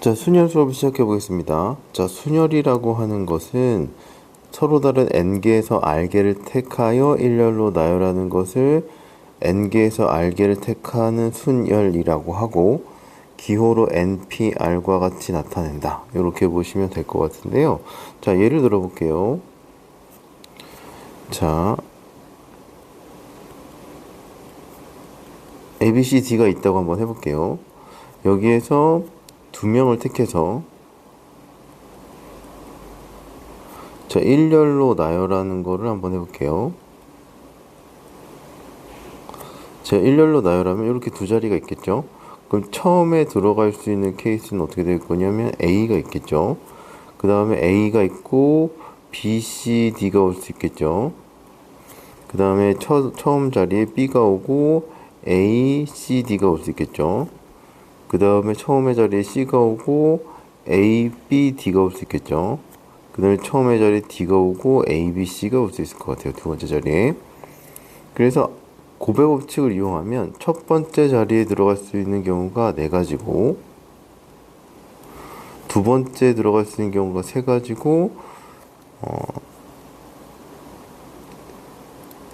자, 순열 수업을 시작해 보겠습니다. 자, 순열이라고 하는 것은 서로 다른 n개에서 r개를 택하여 일렬로 나열하는 것을 n개에서 r개를 택하는 순열이라고 하고, 기호로 npr과 같이 나타낸다. 이렇게 보시면 될 것 같은데요. 자, 예를 들어 볼게요. 자, ABCD가 있다고 한번 해볼게요. 여기에서 두 명을 택해서 자, 일렬로 나열하는 거를 한번 해볼게요. 자, 일렬로 나열하면 이렇게 두 자리가 있겠죠. 그럼 처음에 들어갈 수 있는 케이스는 어떻게 될 거냐면 A가 있겠죠. 그 다음에 A가 있고 B, C, D가 올 수 있겠죠. 그 다음에 처음 자리에 B가 오고 A, C, D가 올 수 있겠죠. 그 다음에 처음의 자리에 C가 오고 A, B, D가 올 수 있겠죠. 그 다음에 처음의 자리에 D가 오고 A, B, C가 올 수 있을 것 같아요. 두 번째 자리에. 그래서 고배 법칙을 이용하면 첫 번째 자리에 들어갈 수 있는 경우가 4가지고, 두 번째 들어갈 수 있는 경우가 3가지고,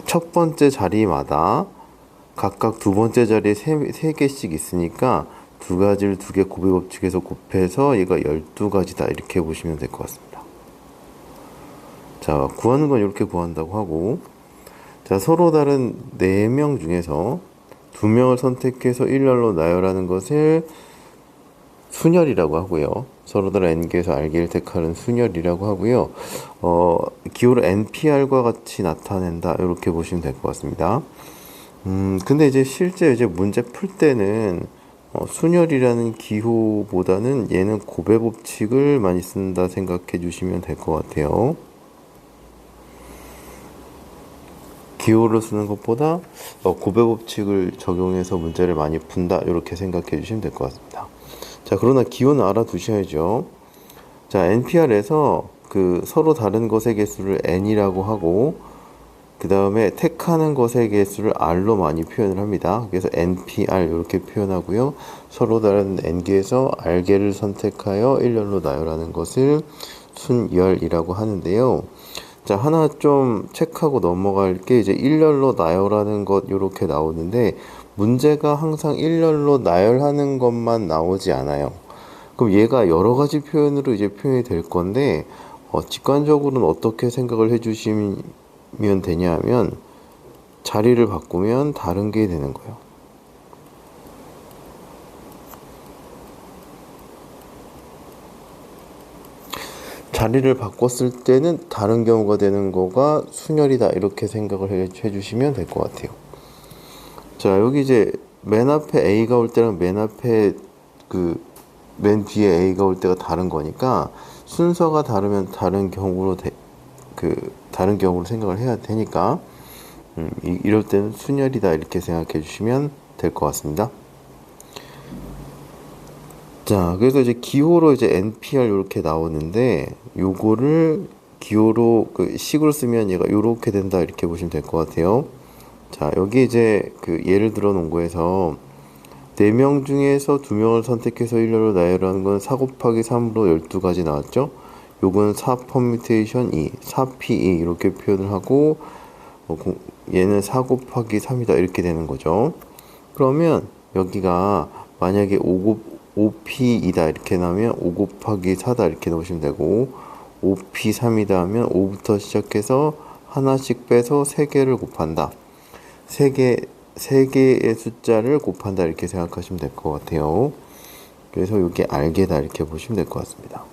첫 번째 자리마다 각각 두 번째 자리에 3개씩 있으니까 두 가지를 두 개 고배 법칙에서 곱해서 얘가 12가지다. 이렇게 보시면 될 것 같습니다. 자, 구하는 건 이렇게 구한다고 하고, 자, 서로 다른 4명 중에서 2명을 선택해서 일렬로 나열하는 것을 순열이라고 하고요. 서로 다른 n개에서 r개를 택하는 순열이라고 하고요. 기호를 npr과 같이 나타낸다. 이렇게 보시면 될 것 같습니다. 근데 이제 실제 이제 문제 풀 때는 순열이라는 기호보다는 얘는 고배 법칙을 많이 쓴다 생각해 주시면 될 것 같아요. 기호로 쓰는 것보다 고배 법칙을 적용해서 문제를 많이 푼다. 이렇게 생각해 주시면 될 것 같습니다. 자, 그러나 기호는 알아두셔야죠. 자, NPR에서 그 서로 다른 것의 개수를 n이라고 하고, 그 다음에 택하는 것의 개수를 r로 많이 표현을 합니다. 그래서 NPR 이렇게 표현하고요. 서로 다른 n개에서 r개를 선택하여 일렬로 나열하는 것을 순열이라고 하는데요. 자, 하나 좀 체크하고 넘어갈 게 이제 일렬로 나열하는 것 이렇게 나오는데, 문제가 항상 일렬로 나열하는 것만 나오지 않아요. 그럼 얘가 여러 가지 표현으로 이제 표현이 될 건데, 직관적으로는 어떻게 생각을 해주시면 되냐 하면, 자리를 바꾸면 다른 게 되는 거예요. 자리를 바꿨을 때는 다른 경우가 되는 거가 순열이다. 이렇게 생각을 해주시면 될 것 같아요. 자, 여기 이제 맨 앞에 A가 올 때랑 맨 앞에 맨 뒤에 A가 올 때가 다른 거니까 순서가 다르면 다른 경우로 다른 경우로 생각을 해야 되니까 이럴 때는 순열이다. 이렇게 생각해 주시면 될 것 같습니다. 자, 그래서 이제 기호로 이제 NPR 이렇게 나오는데, 요거를 기호로 식으로 쓰면 얘가 요렇게 된다. 이렇게 보시면 될 것 같아요. 자, 여기 이제 예를 들어 놓은 거에서 4명 중에서 2명을 선택해서 일렬로 나열하는 건 4 곱하기 3으로 12가지 나왔죠. 요건 4 퍼뮤테이션 2, 4P2 이렇게 표현을 하고, 얘는 4 곱하기 3이다. 이렇게 되는 거죠. 그러면 여기가 만약에 5P2다 이렇게 나오면 5 곱하기 4다 이렇게 넣으시면 되고, 5P3이다 하면 5부터 시작해서 하나씩 빼서 3개를 곱한다. 3개의 숫자를 곱한다. 이렇게 생각하시면 될 것 같아요. 그래서 이게 r개다. 이렇게 보시면 될 것 같습니다.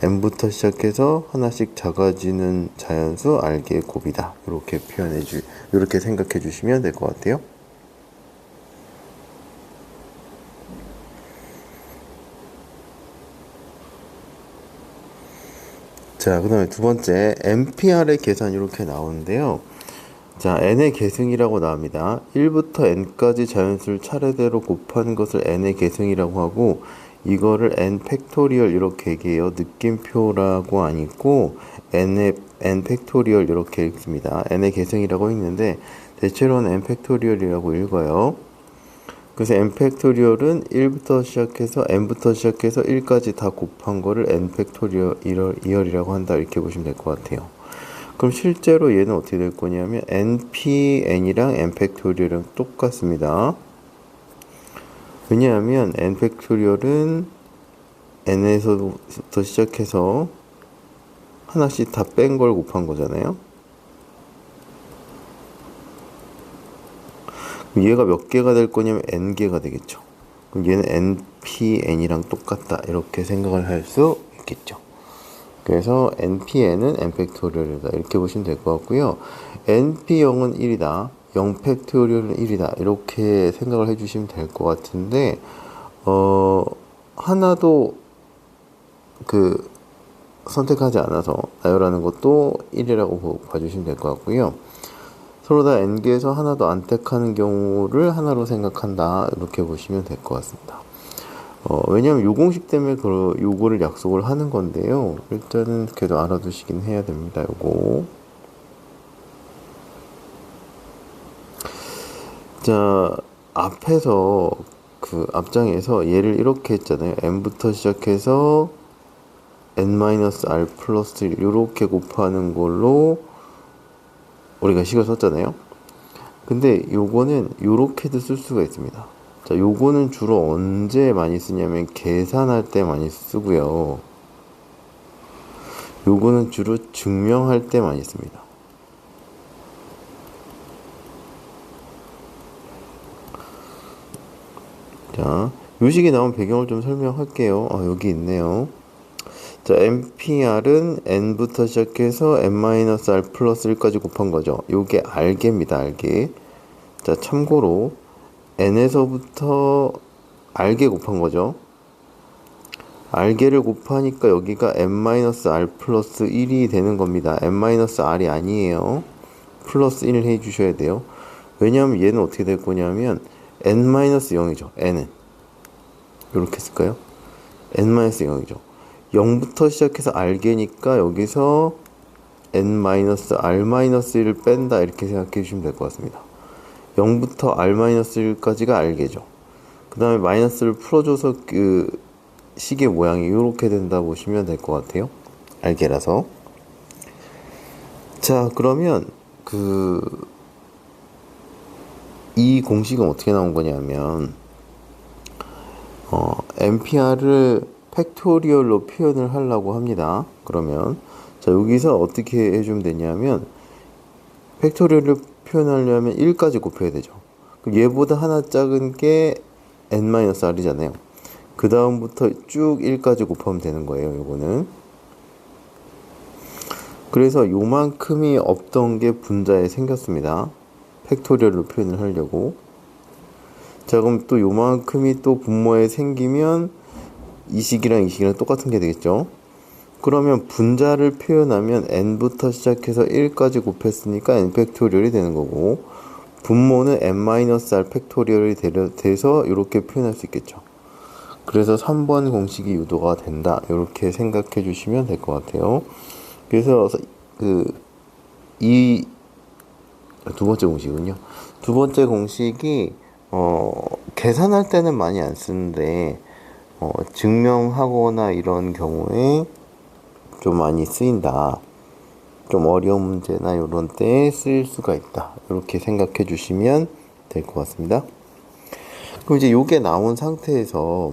n부터 시작해서 하나씩 작아지는 자연수 r개의 곱이다. 이렇게 생각해 주시면 될 것 같아요. 자, 그 다음에 두 번째, NPR의 계산 이렇게 나오는데요. 자, n의 계승이라고 나옵니다. 1부터 n까지 자연수를 차례대로 곱하는 것을 n의 계승이라고 하고, 이거를 n 팩토리얼 이렇게 얘기해요. 느낌표라고 안 읽고 n 팩토리얼 이렇게 읽습니다. n의 계승이라고 읽는데 대체로는 n 팩토리얼이라고 읽어요. 그래서 n 팩토리얼은 1부터 시작해서 n부터 시작해서 1까지 다 곱한 거를 n 팩토리얼이라고 한다. 이렇게 보시면 될 것 같아요. 그럼 실제로 얘는 어떻게 될 거냐면 npn이랑 n 팩토리얼이랑 똑같습니다. 왜냐하면 n 팩토리얼은 n에서부터 시작해서 하나씩 다 뺀 걸 곱한 거잖아요. 그럼 얘가 몇 개가 될 거냐면 n개가 되겠죠. 그럼 얘는 npn이랑 똑같다. 이렇게 생각을 할 수 있겠죠. 그래서 npn은 n 팩토리얼이다. 이렇게 보시면 될 것 같고요. np0은 1이다. 0 팩토리얼은 1이다. 이렇게 생각을 해주시면 될 것 같은데 하나도 선택하지 않아서 나열하는 것도 1이라고 봐주시면 될 것 같고요. 서로 다 n개에서 하나도 안 택하는 경우를 하나로 생각한다. 이렇게 보시면 될 것 같습니다. 왜냐면 요 공식 때문에 요거를 약속을 하는 건데요. 일단은 그래도 알아두시긴 해야 됩니다. 요거. 자, 앞에서 앞장에서 얘를 이렇게 했잖아요. n부터 시작해서 n-r 플러스 1 이렇게 곱하는 걸로 우리가 식을 썼잖아요. 근데 요거는 요렇게도 쓸 수가 있습니다. 자, 요거는 주로 언제 많이 쓰냐면 계산할 때 많이 쓰고요. 요거는 주로 증명할 때 많이 씁니다. 자, 요식이 나온 배경을 좀 설명할게요. 여기 있네요. 자, npr은 n부터 시작해서 n-r 플러스 1까지 곱한 거죠. 요게 알개입니다. 알개. 자, 참고로 n에서부터 알개 곱한 거죠. 알개를 곱하니까 여기가 n-r 플러스 1이 되는 겁니다. n-r이 아니에요. 플러스 1 해주셔야 돼요. 왜냐하면 얘는 어떻게 될 거냐면 n-0이죠. n은 이렇게 쓸까요? n-0이죠. 0부터 시작해서 알개니까 여기서 n-r-1을 뺀다. 이렇게 생각해 주시면 될 것 같습니다. 0부터 r-1까지가 알개죠. 그 다음에 마이너스를 풀어줘서 식의 모양이 이렇게 된다 보시면 될 것 같아요. 알개라서. 자, 그러면 이 공식은 어떻게 나온 거냐면 npr을 팩토리얼로 표현을 하려고 합니다. 그러면 자, 여기서 어떻게 해주면 되냐면 팩토리얼을 표현하려면 1까지 곱해야 되죠. 그럼 얘보다 하나 작은 게 n-r이잖아요. 그 다음부터 쭉 1까지 곱하면 되는 거예요. 요거는. 그래서 요만큼이 없던 게 분자에 생겼습니다. 팩토리얼로 표현을 하려고. 자, 그럼 또 요만큼이 또 분모에 생기면 이 식이랑 똑같은 게 되겠죠. 그러면 분자를 표현하면 n부터 시작해서 1까지 곱했으니까 n 팩토리얼이 되는 거고, 분모는 n-r 팩토리얼이 돼서 이렇게 표현할 수 있겠죠. 그래서 3번 공식이 유도가 된다. 이렇게 생각해 주시면 될 것 같아요. 그래서 이 두 번째 공식은요. 두 번째 공식이 계산할 때는 많이 안 쓰는데 증명하거나 이런 경우에 좀 많이 쓰인다. 좀 어려운 문제나 이런 때에 쓰일 수가 있다. 이렇게 생각해 주시면 될 것 같습니다. 그럼 이제 요게 나온 상태에서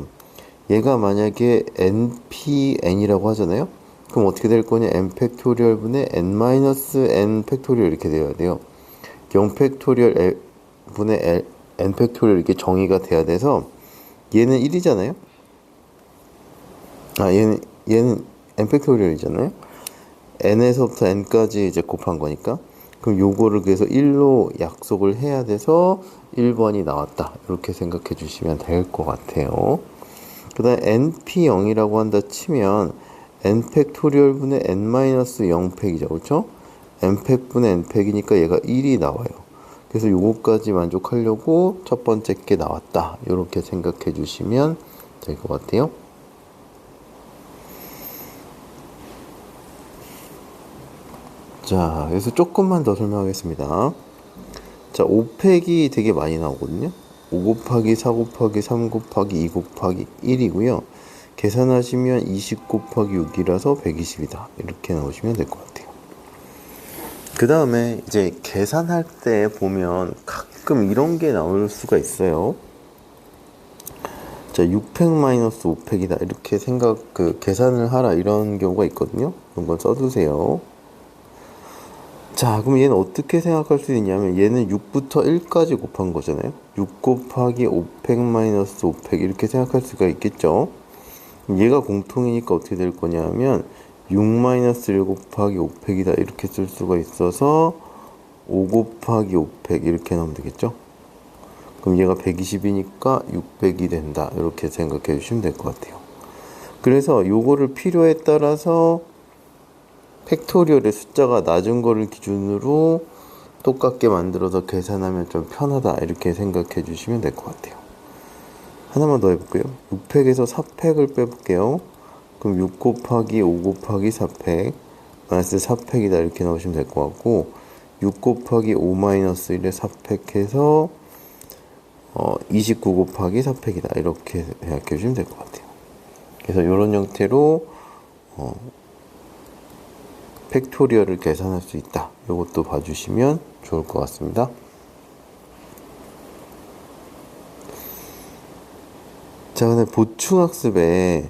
얘가 만약에 npn이라고 하잖아요. 그럼 어떻게 될 거냐? n 팩토리얼 분의 n-n 팩토리얼 이렇게 돼야 돼요. 0 팩토리얼 분의 n 팩토리얼 이렇게 정의가 돼야 돼서 얘는 1이잖아요. 얘는 n 팩토리얼이잖아요. n에서부터 n까지 이제 곱한 거니까. 그럼 요거를 그래서 1로 약속을 해야 돼서 1번이 나왔다. 이렇게 생각해 주시면 될 것 같아요. 그 다음에 np0이라고 한다 치면 n 팩토리얼 분의 n-0 팩이죠. 그렇죠? n 팩분의 n 팩이니까 얘가 1이 나와요. 그래서 요거까지 만족하려고 첫 번째 게 나왔다. 이렇게 생각해 주시면 될 것 같아요. 자, 그래서 조금만 더 설명하겠습니다. 자, 5팩이 되게 많이 나오거든요. 5 곱하기 4 곱하기 3 곱하기 2 곱하기 1이고요. 계산하시면 20 곱하기 6이라서 120이다. 이렇게 나오시면 될 것 같아요. 그 다음에 이제 계산할 때 보면 가끔 이런 게 나올 수가 있어요. 자, 6팩 마이너스 5팩이다. 이렇게 계산을 하라. 이런 경우가 있거든요. 그런 건 써두세요. 자, 그럼 얘는 어떻게 생각할 수 있냐면 얘는 6부터 1까지 곱한 거잖아요. 6 곱하기 5팩 마이너스 5팩 이렇게 생각할 수가 있겠죠. 얘가 공통이니까 어떻게 될 거냐면 6 마이너스 1 곱하기 5팩이다 이렇게 쓸 수가 있어서 5 곱하기 5팩 이렇게 나오면 되겠죠. 그럼 얘가 120이니까 600이 된다 이렇게 생각해 주시면 될 것 같아요. 그래서 요거를 필요에 따라서 팩토리얼의 숫자가 낮은 거를 기준으로 똑같게 만들어서 계산하면 좀 편하다 이렇게 생각해 주시면 될 것 같아요. 하나만 더 해볼게요. 6팩에서 4팩을 빼볼게요. 그럼 6 곱하기 5 곱하기 4팩 마이너스 4팩이다 이렇게 나오시면 될 것 같고 6 곱하기 5 마이너스 1에 4팩 해서 29 곱하기 4팩이다 이렇게 생각해 주시면 될 것 같아요. 그래서 이런 형태로 팩토리얼을 계산할 수 있다. 이것도 봐주시면 좋을 것 같습니다. 자, 근데 보충학습에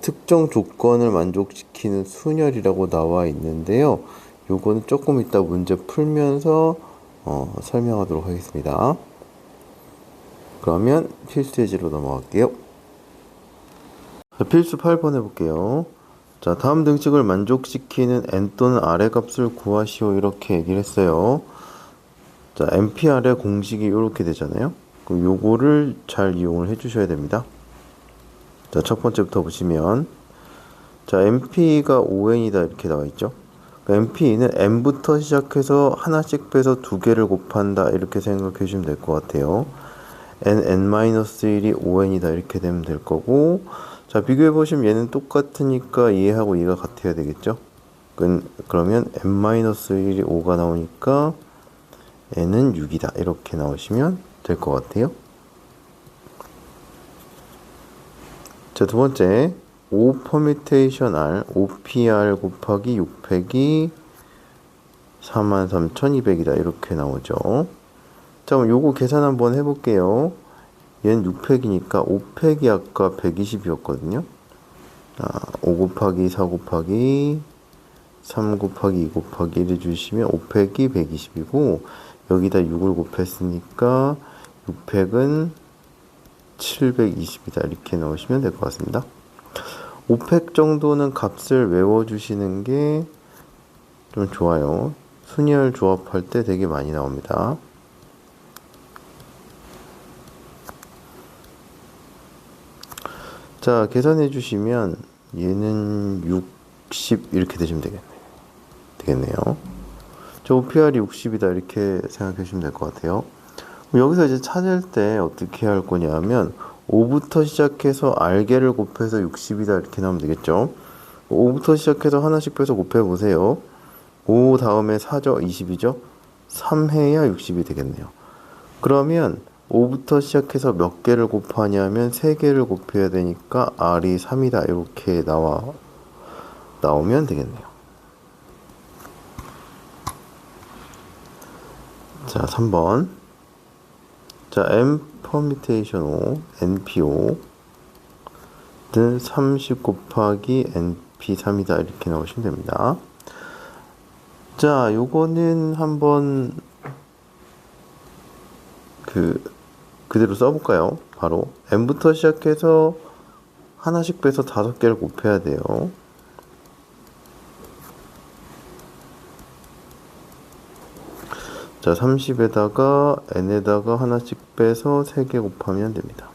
특정 조건을 만족시키는 순열이라고 나와 있는데요. 요거는 조금 이따 문제 풀면서 설명하도록 하겠습니다. 그러면 필수 예제로 넘어갈게요. 자, 필수 8번 해볼게요. 자, 다음 등식을 만족시키는 n 또는 r의 값을 구하시오 이렇게 얘기를 했어요. 자, NPR의 공식이 이렇게 되잖아요. 그럼 요거를 잘 이용을 해 주셔야 됩니다. 자, 첫 번째부터 보시면 자, NP가 5n이다 이렇게 나와 있죠. 그러니까 NP는 n부터 시작해서 하나씩 빼서 두 개를 곱한다 이렇게 생각해 주시면 될 것 같아요. n-1이 5n이다 이렇게 되면 될 거고, 자, 비교해 보시면 얘는 똑같으니까 얘하고 얘가 같아야 되겠죠. 그러면 n-1이 5가 나오니까 n은 6이다 이렇게 나오시면 될 것 같아요. 자, 두 번째 5 퍼뮤테이션 R 5PR 곱하기 6팩이 43,200이다 이렇게 나오죠. 자, 그럼 요거 계산 한번 해볼게요. 얘는 6팩이니까 5팩이 아까 120이었거든요. 5 곱하기 4 곱하기 3 곱하기 2 곱하기 1 해주시면 5팩이 120이고 여기다 6을 곱했으니까 6팩은 720이다 이렇게 넣으시면 될 것 같습니다. 5팩 정도는 값을 외워주시는 게 좀 좋아요. 순열 조합할 때 되게 많이 나옵니다. 자, 계산해 주시면 얘는 60 이렇게 되시면 되겠네요. 저 OPR이 60이다 이렇게 생각해 주시면 될 것 같아요. 여기서 이제 찾을 때 어떻게 할 거냐면 5부터 시작해서 R개를 곱해서 60이다 이렇게 나오면 되겠죠. 5부터 시작해서 하나씩 빼서 곱해 보세요. 5 다음에 4죠. 20이죠. 3 해야 60이 되겠네요. 그러면 5부터 시작해서 몇 개를 곱하냐면 3개를 곱해야 되니까 R이 3이다 이렇게 나오면 되겠네요. 자, 3번. 자, M 퍼뮤테이션 5, NP5 는 30 곱하기 NP3이다 이렇게 나오시면 됩니다. 자, 요거는 한번 그대로 써볼까요? 바로 n부터 시작해서 하나씩 빼서 5개를 곱해야 돼요. 자, 30에다가 n에다가 하나씩 빼서 3개 곱하면 됩니다.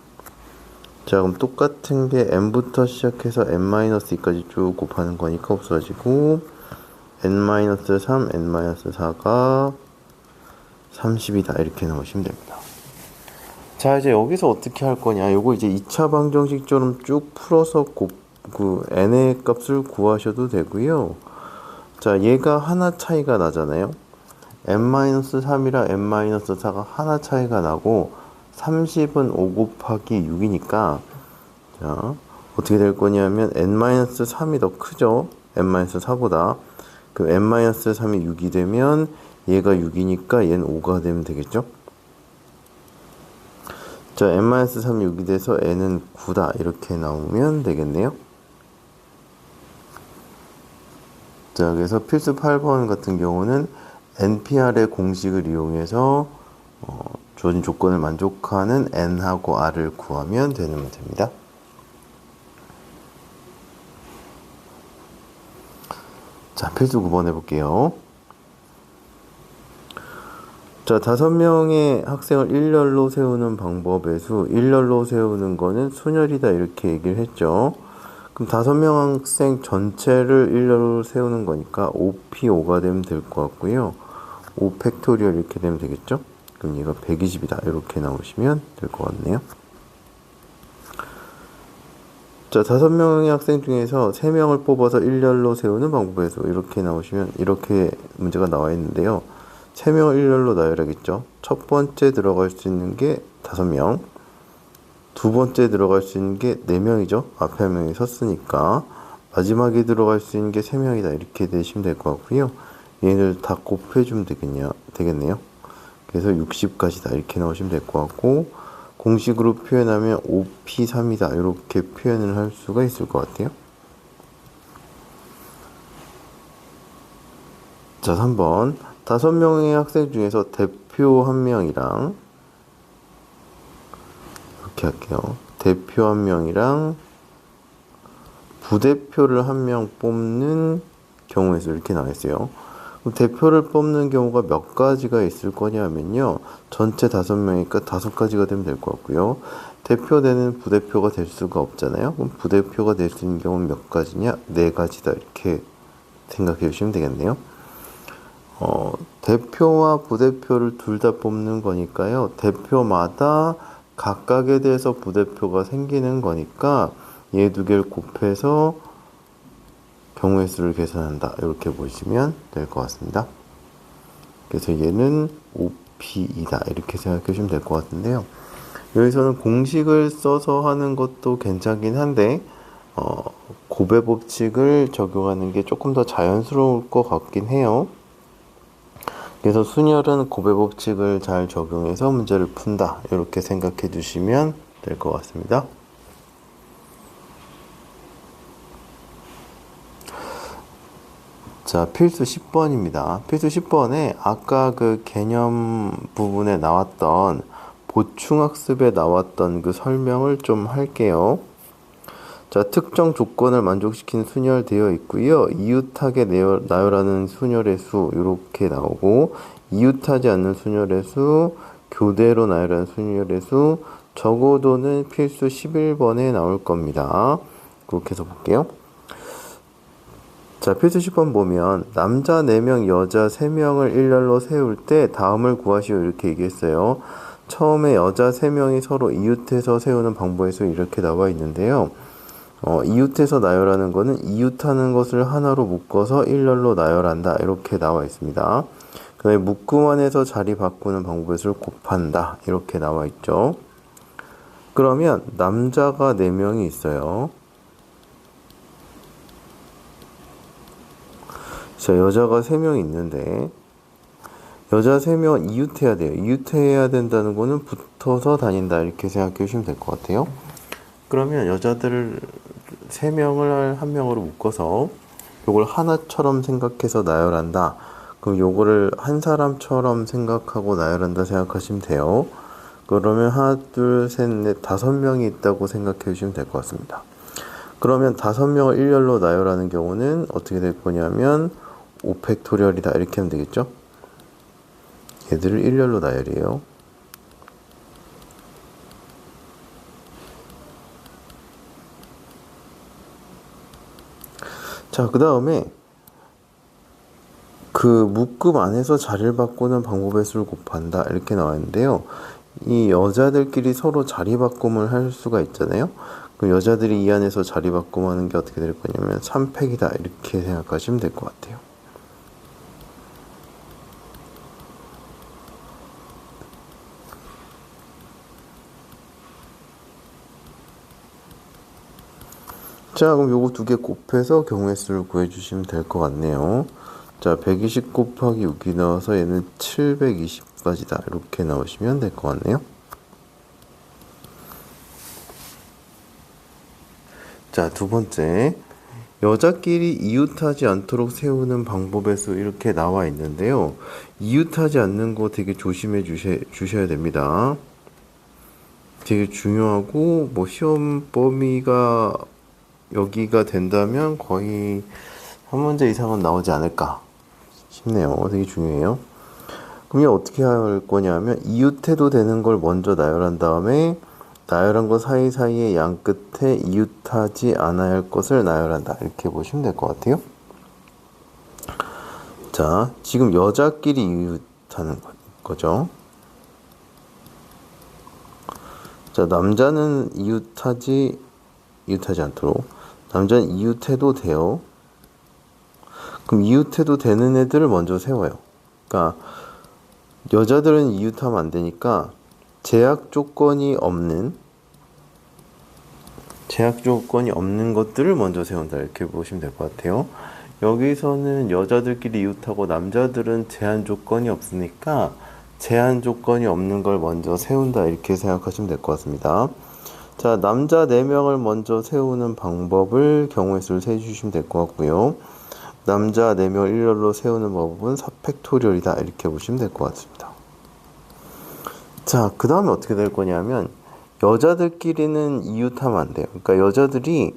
자, 그럼 똑같은 게 n부터 시작해서 n-2까지 쭉 곱하는 거니까 없어지고 n-3, n-4가 30이다 이렇게 나오시면 됩니다. 자, 이제 여기서 어떻게 할 거냐, 요거 이제 2차 방정식처럼 쭉 풀어서 n의 값을 구하셔도 되고요. 자, 얘가 하나 차이가 나잖아요. n-3이랑 n-4가 하나 차이가 나고 30은 5 곱하기 6이니까 자 어떻게 될 거냐면 n-3이 더 크죠. n-4보다. 그럼 n-3이 6이 되면 얘가 6이니까 얘는 5가 되면 되겠죠. 자 n-3이 6이 돼서 n은 9다 이렇게 나오면 되겠네요. 자 그래서 필수 8번 같은 경우는 NPR의 공식을 이용해서 주어진 조건을 만족하는 n하고 r을 구하면 되는 문제입니다. 자 필수 9번 해볼게요. 자 5명의 학생을 일렬로 세우는 방법의 수, 일렬로 세우는 거는 순열이다 이렇게 얘기를 했죠. 그럼 5명 학생 전체를 일렬로 세우는 거니까 5P5가 되면 될 것 같고요. 5 팩토리얼 이렇게 되면 되겠죠. 그럼 얘가 120이다 이렇게 나오시면 될 것 같네요. 자 5명의 학생 중에서 3명을 뽑아서 일렬로 세우는 방법에서 이렇게 나오시면 이렇게 문제가 나와 있는데요. 3명을 일렬로 나열하겠죠. 첫 번째 들어갈 수 있는 게 5명, 두 번째 들어갈 수 있는 게 4명이죠. 앞에 한 명이 섰으니까. 마지막에 들어갈 수 있는 게 3명이다 이렇게 되시면 될 것 같고요. 얘를 다 곱해주면 되겠네요. 그래서 60까지다 이렇게 나오시면 될 것 같고, 공식으로 표현하면 5P3이다 이렇게 표현을 할 수가 있을 것 같아요. 자 3번 5명의 학생 중에서 대표 1명이랑 이렇게 할게요. 대표 1명이랑 부대표를 1명 뽑는 경우에서 이렇게 나와 있어요. 대표를 뽑는 경우가 몇 가지가 있을 거냐면요. 전체 5명이니까 5가지가 되면 될 것 같고요. 대표되는 부대표가 될 수가 없잖아요. 그럼 부대표가 될 수 있는 경우는 몇 가지냐? 4가지다 이렇게 생각해 주시면 되겠네요. 대표와 부대표를 둘 다 뽑는 거니까요. 대표마다 각각에 대해서 부대표가 생기는 거니까 얘 2개를 곱해서 경우의 수를 계산한다 이렇게 보시면 될 것 같습니다. 그래서 얘는 5P2다 이렇게 생각해 주시면 될 것 같은데요. 여기서는 공식을 써서 하는 것도 괜찮긴 한데 곱의 법칙을 적용하는 게 조금 더 자연스러울 것 같긴 해요. 그래서 순열은 곱의 법칙을 잘 적용해서 문제를 푼다 이렇게 생각해 주시면 될 것 같습니다. 자, 필수 10번입니다. 필수 10번에 아까 그 개념 부분에 나왔던 보충학습에 나왔던 그 설명을 좀 할게요. 자, 특정 조건을 만족시키는 순열되어 있고요. 이웃하게 나열하는 순열의 수 이렇게 나오고, 이웃하지 않는 순열의 수, 교대로 나열하는 순열의 수, 적어도는 필수 11번에 나올 겁니다. 그렇게 해서 볼게요. 자, 필수 10번 보면 남자 4명, 여자 3명을 일렬로 세울 때 다음을 구하시오 이렇게 얘기했어요. 처음에 여자 3명이 서로 이웃해서 세우는 방법에서 이렇게 나와 있는데요. 이웃해서 나열하는 거는 이웃하는 것을 하나로 묶어서 일렬로 나열한다 이렇게 나와 있습니다. 그 다음에 묶음 안에서 자리 바꾸는 방법에서 곱한다 이렇게 나와 있죠. 그러면 남자가 4명이 있어요. 자, 여자가 3명이 있는데 여자 3명은 이웃해야 돼요. 이웃해야 된다는 거는 붙어서 다닌다 이렇게 생각해 주시면 될 것 같아요. 그러면 여자들 3명을 1명으로 묶어서 요걸 하나처럼 생각해서 나열한다. 그럼 요거를 한 사람처럼 생각하고 나열한다 생각하시면 돼요. 그러면 하나, 둘, 셋, 넷, 5명이 있다고 생각해 주시면 될 것 같습니다. 그러면 5명을 일렬로 나열하는 경우는 어떻게 될 거냐면 5팩토리얼이다 이렇게 하면 되겠죠. 얘들을 일렬로 나열이에요. 자, 그 다음에 그 묶음 안에서 자리를 바꾸는 방법의 수를 곱한다 이렇게 나와 있는데요. 이 여자들끼리 서로 자리 바꿈을 할 수가 있잖아요. 그 여자들이 이 안에서 자리 바꿈하는 게 어떻게 될 거냐면 3팩이다 이렇게 생각하시면 될 것 같아요. 자, 그럼 요거 두 개 곱해서 경우의 수를 구해주시면 될 것 같네요. 자, 120 곱하기 6이 나와서 얘는 720까지다. 이렇게 나오시면 될 것 같네요. 자, 두 번째. 여자끼리 이웃하지 않도록 세우는 방법의 수 이렇게 나와 있는데요. 이웃하지 않는 거 되게 조심해 주셔야 됩니다. 되게 중요하고 뭐 시험 범위가 여기가 된다면 거의 한 문제 이상은 나오지 않을까 싶네요. 되게 중요해요. 그럼 어떻게 할 거냐면 이웃해도 되는 걸 먼저 나열한 다음에 나열한 거 사이사이의 양 끝에 이웃하지 않아야 할 것을 나열한다. 이렇게 보시면 될 것 같아요. 자, 지금 여자끼리 이웃하는 거죠. 자, 남자는 이웃하지 않도록. 남자는 이웃해도 돼요. 그럼 이웃해도 되는 애들을 먼저 세워요. 그러니까 여자들은 이웃하면 안 되니까 제약 조건이 없는 것들을 먼저 세운다. 이렇게 보시면 될 것 같아요. 여기서는 여자들끼리 이웃하고 남자들은 제한 조건이 없으니까 제한 조건이 없는 걸 먼저 세운다. 이렇게 생각하시면 될 것 같습니다. 자, 남자 4명을 먼저 세우는 방법을 경우의 수를 세주시면 될 것 같고요. 남자 4명을 일렬로 세우는 방법은 4팩토리얼이다. 이렇게 보시면 될 것 같습니다. 자, 그 다음에 어떻게 될 거냐면 여자들끼리는 이웃하면 안 돼요. 그러니까 여자들이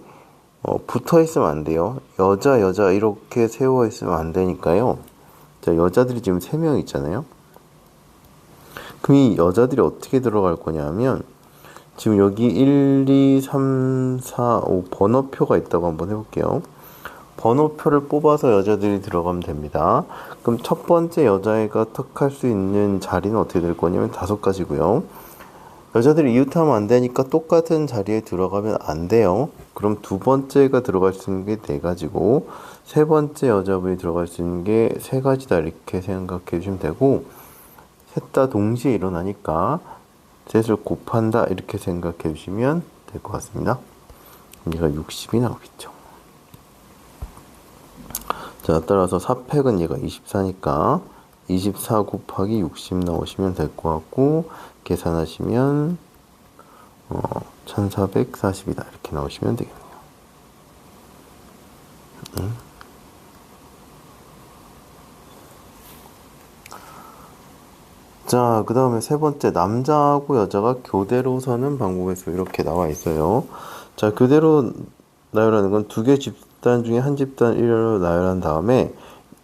붙어 있으면 안 돼요. 여자 이렇게 세워 있으면 안 되니까요. 자, 여자들이 지금 3명 있잖아요. 그럼 이 여자들이 어떻게 들어갈 거냐면 지금 여기 1, 2, 3, 4, 5 번호표가 있다고 한번 해볼게요. 번호표를 뽑아서 여자들이 들어가면 됩니다. 그럼 첫 번째 여자애가 턱할 수 있는 자리는 어떻게 될 거냐면 5가지고요. 여자들이 이웃하면 안 되니까 똑같은 자리에 들어가면 안 돼요. 그럼 두 번째가 들어갈 수 있는 게 4가지고 세 번째 여자분이 들어갈 수 있는 게 3가지다. 이렇게 생각해 주시면 되고 셋 다 동시에 일어나니까 셋을 곱한다. 이렇게 생각해 주시면 될 것 같습니다. 얘가 60이 나오겠죠. 자, 따라서 4팩은 얘가 24니까 24 곱하기 60 나오시면 될 것 같고 계산하시면 1440이다. 이렇게 나오시면 되겠네요. 자, 그 다음에 세 번째 남자하고 여자가 교대로 서는 방법의 수 이렇게 나와 있어요. 자, 교대로 나열하는 건 2개 집단 중에 한 집단 일렬로 나열한 다음에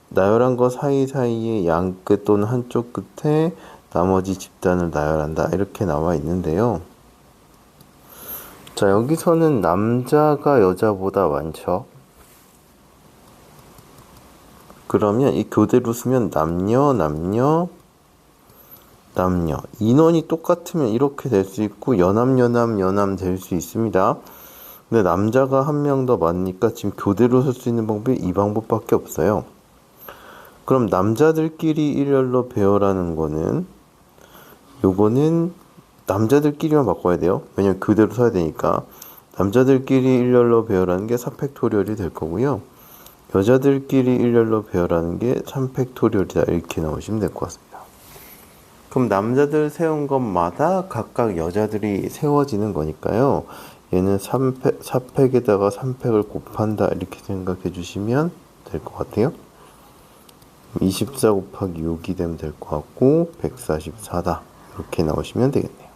나열한 거 사이사이의 양끝 또는 한쪽 끝에 나머지 집단을 나열한다. 이렇게 나와 있는데요. 자, 여기서는 남자가 여자보다 많죠. 그러면 이 교대로 쓰면 남녀 인원이 똑같으면 이렇게 될 수 있고 연함 될 수 있습니다. 근데 남자가 한 명 더 많으니까 지금 교대로 쓸 수 있는 방법이 이 방법밖에 없어요. 그럼 남자들끼리 일렬로 배열하는 거는 요거는 남자들끼리만 바꿔야 돼요. 왜냐면 교대로 써야 되니까. 남자들끼리 일렬로 배열하는 게 4팩토리얼이 될 거고요. 여자들끼리 일렬로 배열하는 게 3팩토리얼이다. 이렇게 나오시면 될 것 같습니다. 그럼 남자들 세운 것마다 각각 여자들이 세워지는 거니까요. 얘는 4팩에다가 3팩을 곱한다. 이렇게 생각해 주시면 될 것 같아요. 24 곱하기 6이 되면 될 것 같고 144다. 이렇게 나오시면 되겠네요.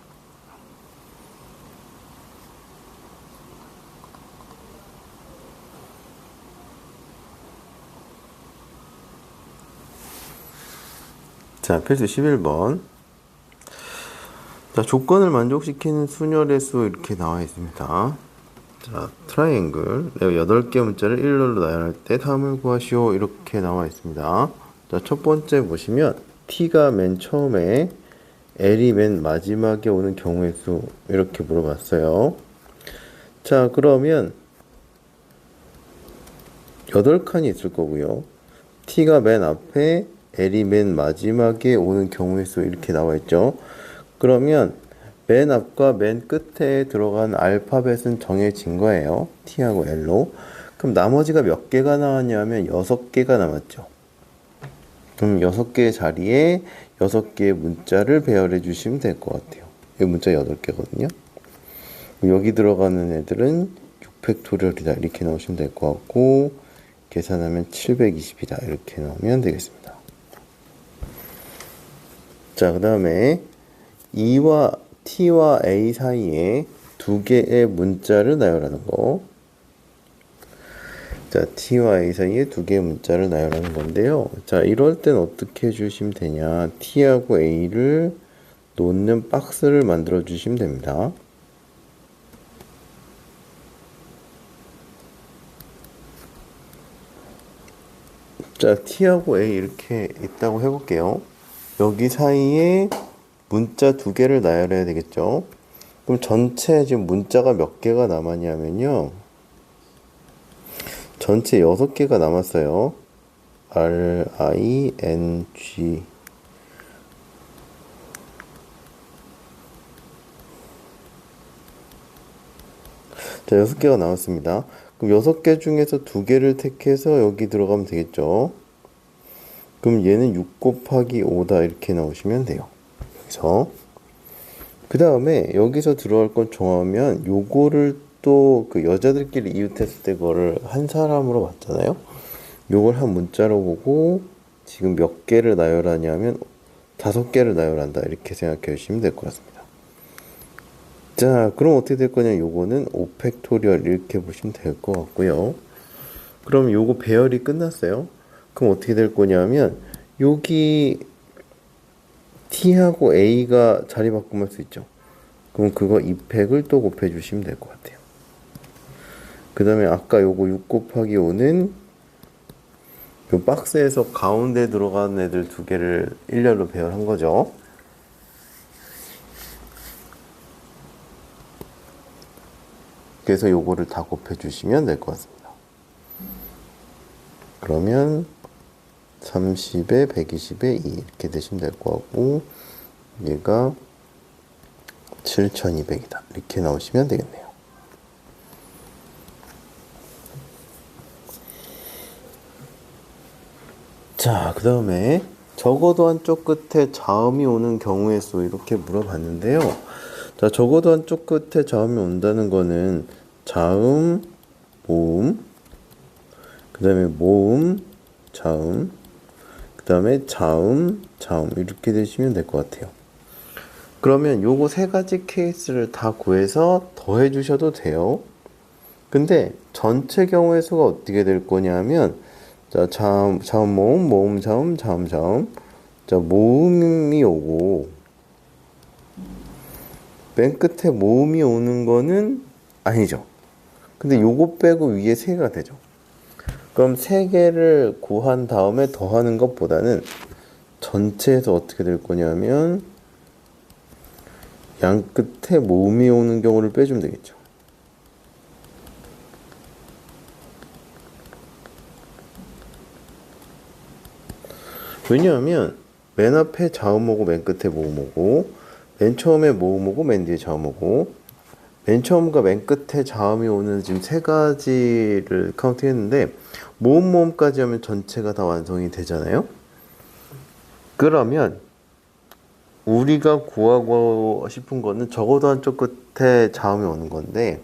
자, 필수 11번. 자, 조건을 만족시키는 순열의 수 이렇게 나와 있습니다. 자, 트라이앵글. 내가 8개 문자를 일렬로 나열할 때 다음을 구하시오. 이렇게 나와 있습니다. 자, 첫 번째 보시면 T가 맨 처음에 L이 맨 마지막에 오는 경우의 수 이렇게 물어봤어요. 자, 그러면 8칸이 있을 거고요. T가 맨 앞에 L이 맨 마지막에 오는 경우의 수 이렇게 나와 있죠. 그러면 맨 앞과 맨 끝에 들어간 알파벳은 정해진 거예요. T하고 L로. 그럼 나머지가 몇 개가 나왔냐면 6개가 남았죠. 그럼 6개의 자리에 6개의 문자를 배열해 주시면 될 것 같아요. 이 문자 8개거든요. 여기 들어가는 애들은 6팩토리얼이다 이렇게 넣으시면 될 것 같고, 계산하면 720이다 이렇게 넣으면 되겠습니다. 자, 그 다음에 T와 A 사이에 2개의 문자를 나열하는 거. 자, T와 A 사이에 2개의 문자를 나열하는 건데요. 자, 이럴 땐 어떻게 해주시면 되냐. T하고 A를 놓는 박스를 만들어 주시면 됩니다. 자, T하고 A 이렇게 있다고 해볼게요. 여기 사이에 문자 2개를 나열해야 되겠죠. 그럼 전체 지금 문자가 몇 개가 남았냐면요. 전체 6개가 남았어요. RING. 자, 6개가 나왔습니다. 그럼 6개 중에서 2개를 택해서 여기 들어가면 되겠죠. 그럼 얘는 6 곱하기 5다 이렇게 나오시면 돼요. 그래서 그 다음에 여기서 들어갈 건 정하면 요거를 또 그 여자들끼리 이웃했을 때 그거를 한 사람으로 봤잖아요. 요걸 한 문자로 보고 지금 몇 개를 나열하냐면 5개를 나열한다 이렇게 생각해 주시면 될 것 같습니다. 자, 그럼 어떻게 될 거냐. 요거는 5팩토리얼 이렇게 보시면 될 것 같고요. 그럼 요거 배열이 끝났어요. 그럼 어떻게 될 거냐면 여기 T하고 A가 자리 바꾸면 할 수 있죠. 그럼 그거 2팩을 또 곱해 주시면 될 것 같아요. 그 다음에 아까 요거 6 곱하기 5는 요 박스에서 가운데 들어가는 애들 2개를 일렬로 배열한 거죠. 그래서 요거를 다 곱해 주시면 될 것 같습니다. 그러면 30에 120에 2 이렇게 되시면 될 것 같고, 얘가 7200이다 이렇게 나오시면 되겠네요. 자, 그 다음에 적어도 한쪽 끝에 자음이 오는 경우의 수 이렇게 물어봤는데요. 자, 적어도 한쪽 끝에 자음이 온다는 거는 자음, 모음, 그 다음에 모음, 자음, 그 다음에 자음, 자음 이렇게 되시면 될 것 같아요. 그러면 요거 3가지 케이스를 다 구해서 더해 주셔도 돼요. 근데 전체 경우의 수가 어떻게 될 거냐면, 자, 자음, 자음, 모음, 모음, 자음, 자음, 자음. 자, 모음이 오고, 맨 끝에 모음이 오는 거는 아니죠. 근데 요거 빼고 위에 3개가 되죠. 그럼 3개를 구한 다음에 더하는 것보다는 전체에서 어떻게 될 거냐면 양 끝에 모음이 오는 경우를 빼주면 되겠죠. 왜냐하면 맨 앞에 자음 오고 맨 끝에 모음 오고 맨 처음에 모음 오고 맨 뒤에 자음 오고 맨 처음과 맨 끝에 자음이 오는 지금 3가지를 카운트했는데 모음까지 하면 전체가 다 완성이 되잖아요. 그러면 우리가 구하고 싶은 거는 적어도 한쪽 끝에 자음이 오는 건데,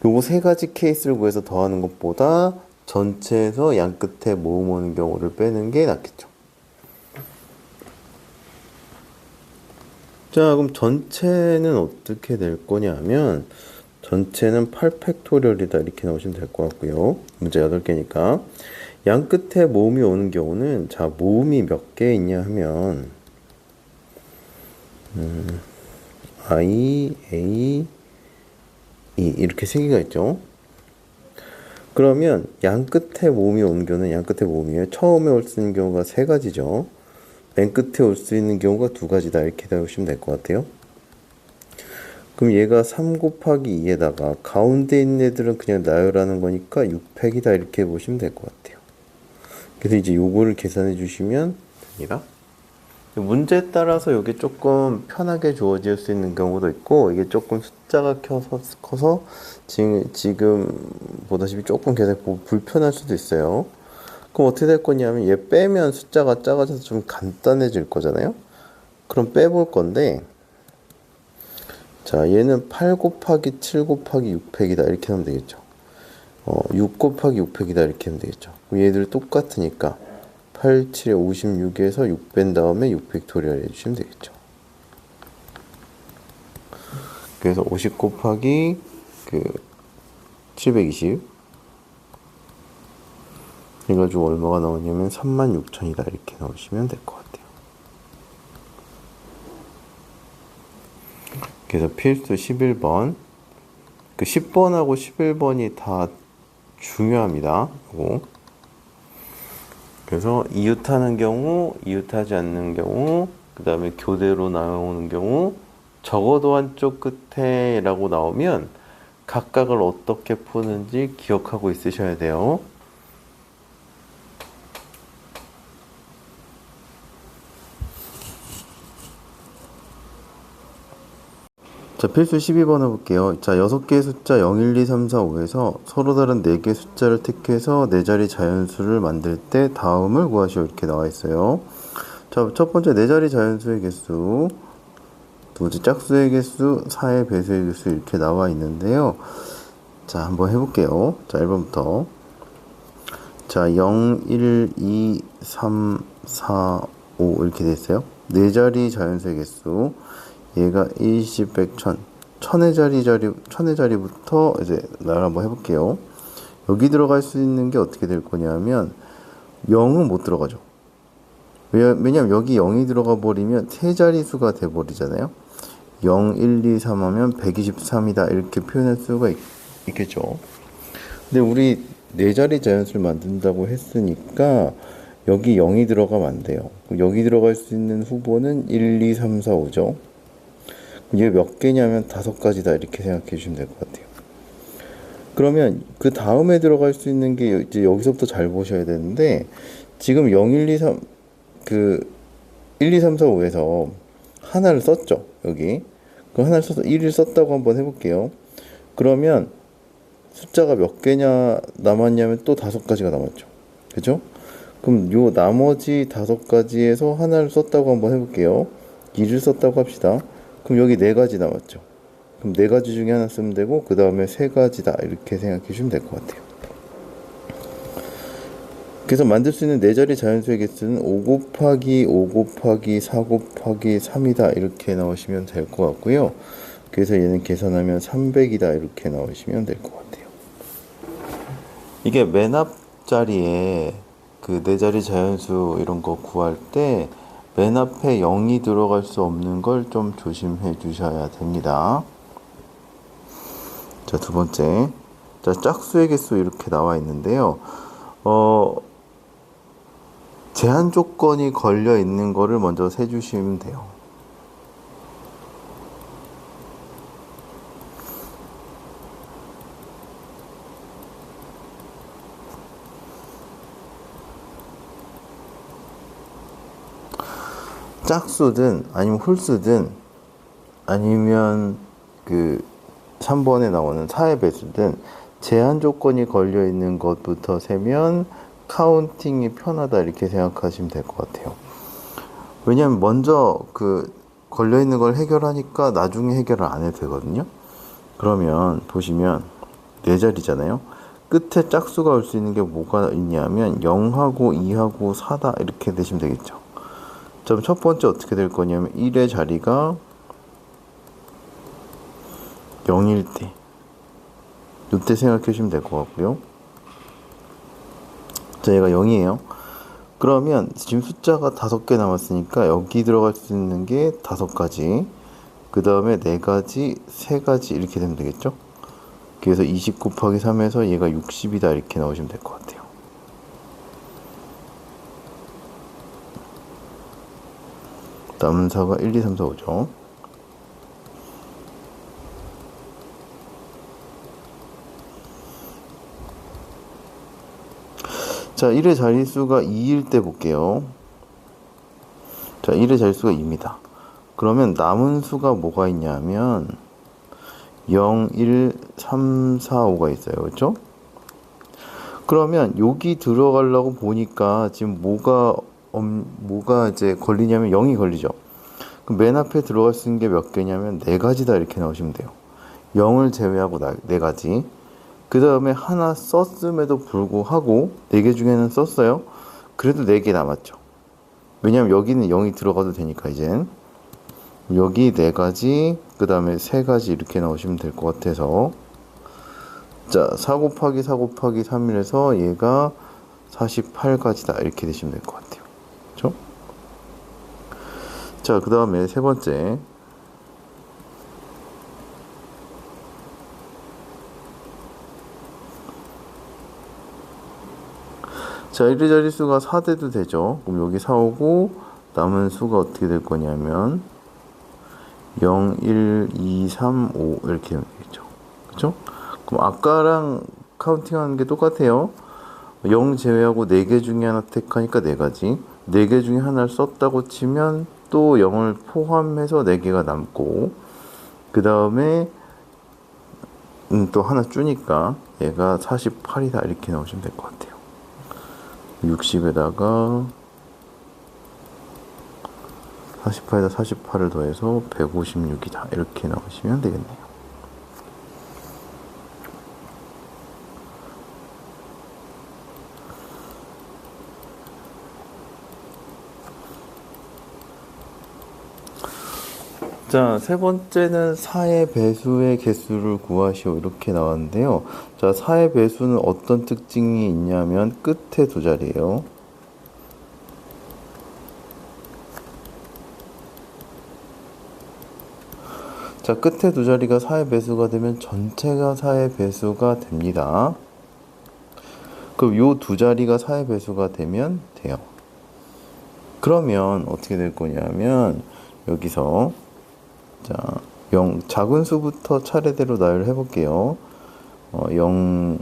요거 3가지 케이스를 구해서 더하는 것보다 전체에서 양 끝에 모음 오는 경우를 빼는 게 낫겠죠. 자, 그럼 전체는 어떻게 될 거냐면 전체는 8팩토리얼이다 이렇게 나오시면 될 것 같고요. 문제 8개니까 양 끝에 모음이 오는 경우는, 자, 모음이 몇 개 있냐 하면 I, A, E 이렇게 3개가 있죠. 그러면 양 끝에 모음이 오는 경우는 양 끝에 모음이에요. 처음에 올 수 있는 경우가 3가지죠. 맨 끝에 올 수 있는 경우가 2가지다 이렇게 나오시면 될 것 같아요. 그럼 얘가 3 곱하기 2에다가 가운데 있는 애들은 그냥 나열하는 거니까 6팩이다 이렇게 보시면 될 것 같아요. 그래서 이제 요거를 계산해 주시면 됩니다. 문제에 따라서 이게 조금 편하게 주어질 수 있는 경우도 있고, 이게 조금 숫자가 커서 지금 보다시피 조금 계속 불편할 수도 있어요. 그럼 어떻게 될 거냐면 얘 빼면 숫자가 작아져서 좀 간단해질 거잖아요. 그럼 빼볼 건데, 자, 얘는 8 곱하기 7 곱하기 6팩이다 이렇게 하면 되겠죠. 6 곱하기 6팩이다 이렇게 하면 되겠죠. 얘들 똑같으니까 8, 7에 56에서 6 뺀 다음에 6팩토리얼 해주시면 되겠죠. 그래서 50 곱하기 720 해가지고 얼마가 나오냐면 36,000이다 이렇게 넣으시면 될 것 같아요. 그래서 필수 11번, 그 10번하고 11번이 다 중요합니다. 그래서 이웃하는 경우, 이웃하지 않는 경우, 그 다음에 교대로 나오는 경우, 적어도 한쪽 끝에 라고 나오면 각각을 어떻게 푸는지 기억하고 있으셔야 돼요. 자, 필수 12번 해볼게요. 자, 6개의 숫자 0, 1, 2, 3, 4, 5에서 서로 다른 4개의 숫자를 택해서 4자리 자연수를 만들 때 다음을 구하시오 이렇게 나와 있어요. 자, 첫 번째 4자리 자연수의 개수, 두 번째 짝수의 개수, 4의 배수의 개수 이렇게 나와 있는데요. 자, 한번 해볼게요. 자, 1번부터. 자, 0, 1, 2, 3, 4, 5 이렇게 돼 있어요. 4자리 자연수의 개수. 얘가 20, 100, 1000. 1000의 자리부터 이제 나를 한번 해볼게요. 여기 들어갈 수 있는 게 어떻게 될 거냐면 0은 못 들어가죠. 왜냐면 여기 0이 들어가 버리면 세 자리수가 돼 버리잖아요. 0, 1, 2, 3 하면 123이다 이렇게 표현할 수가 있겠죠. 근데 우리 네 자리 자연수를 만든다고 했으니까 여기 0이 들어가면 안 돼요. 여기 들어갈 수 있는 후보는 1, 2, 3, 4, 5죠. 이게 몇 개냐면 5가지다 이렇게 생각해 주시면 될 것 같아요. 그러면 그 다음에 들어갈 수 있는 게 이제 여기서부터 잘 보셔야 되는데, 지금 0, 1, 2, 3 1, 2, 3, 4, 5에서 하나를 썼죠. 여기. 그 하나를 써서 1을 썼다고 한번 해볼게요. 그러면 숫자가 몇 개냐 남았냐면 또 5가지가 남았죠. 그죠? 그럼 요 나머지 5가지에서 하나를 썼다고 한번 해볼게요. 2를 썼다고 합시다. 그럼 여기 4가지 남았죠. 그럼 4가지 중에 하나 쓰면 되고, 그 다음에 3가지다 이렇게 생각해 주시면 될 것 같아요. 그래서 만들 수 있는 4자리 자연수의 개수는 5 곱하기 5 곱하기 4 곱하기 3이다 이렇게 나오시면 될 것 같고요. 그래서 얘는 계산하면 300이다 이렇게 나오시면 될 것 같아요. 이게 맨 앞자리에 그 4자리 자연수 이런 거 구할 때 맨 앞에 0이 들어갈 수 없는 걸 좀 조심해 주셔야 됩니다. 자, 두 번째. 자, 짝수의 개수 이렇게 나와 있는데요. 제한 조건이 걸려 있는 거를 먼저 세주시면 돼요. 짝수든 아니면 홀수든 아니면 그 3번에 나오는 4의 배수든 제한 조건이 걸려 있는 것부터 세면 카운팅이 편하다 이렇게 생각하시면 될 것 같아요. 왜냐면 먼저 그 걸려 있는 걸 해결하니까 나중에 해결을 안 해도 되거든요. 그러면 보시면 4자리잖아요. 끝에 짝수가 올 수 있는 게 뭐가 있냐면 0하고 2하고 4다 이렇게 되시면 되겠죠. 그럼 첫 번째 어떻게 될 거냐면 1의 자리가 0일 때 이때 생각해 주시면 될 것 같고요. 자, 얘가 0이에요. 그러면 지금 숫자가 5개 남았으니까 여기 들어갈 수 있는 게 5가지, 그 다음에 4가지, 3가지 이렇게 되면 되겠죠. 그래서 20 곱하기 3에서 얘가 60이다 이렇게 나오시면 될 것 같아요. 남은 4가 1, 2, 3, 4, 5죠. 자, 1의 자릿수가 2일 때 볼게요. 자, 자, 1의 자릿수가 2입니다. 그러면 남은 수가 뭐가 있냐면 0, 1, 3, 4, 5가 있어요. 그렇죠? 그러면 여기 들어가려고 보니까 지금 뭐가 이제 걸리냐면 0이 걸리죠. 그럼 맨 앞에 들어갈 수 있는 게 몇 개냐면 4가지다 이렇게 나오시면 돼요. 0을 제외하고 4가지. 그 다음에 하나 썼음에도 불구하고 4개 중에는 썼어요. 그래도 4개 남았죠. 왜냐면 여기는 0이 들어가도 되니까 이젠. 여기 4가지, 그 다음에 3가지 이렇게 나오시면 될 것 같아서. 자, 4 곱하기 4 곱하기 3이라서 얘가 48가지다 이렇게 되시면 될 것 같아요. 그렇죠? 자, 그 다음에 세 번째. 자, 1의 자릿수가 4대도 되죠. 그럼 여기 4 오고 남은 수가 어떻게 될 거냐면 0, 1, 2, 3, 5 이렇게 되면 되겠죠. 그렇죠? 그럼 아까랑 카운팅하는 게 똑같아요. 0 제외하고 4개 중에 하나 택하니까 4가지. 4개 중에 하나를 썼다고 치면 또 0을 포함해서 4개가 남고, 그 다음에 또 하나 줄니까 얘가 48이다 이렇게 나오시면 될 것 같아요. 60에다가 48에다 48을 더해서 156이다 이렇게 나오시면 되겠네요. 자, 세 번째는 4의 배수의 개수를 구하시오 이렇게 나왔는데요. 자, 4의 배수는 어떤 특징이 있냐면 끝에 두 자리예요. 자, 끝에 두 자리가 4의 배수가 되면 전체가 4의 배수가 됩니다. 그럼 요 두 자리가 4의 배수가 되면 돼요. 그러면 어떻게 될 거냐면 여기서 자, 작은 수부터 차례대로 나열해 볼게요. 0,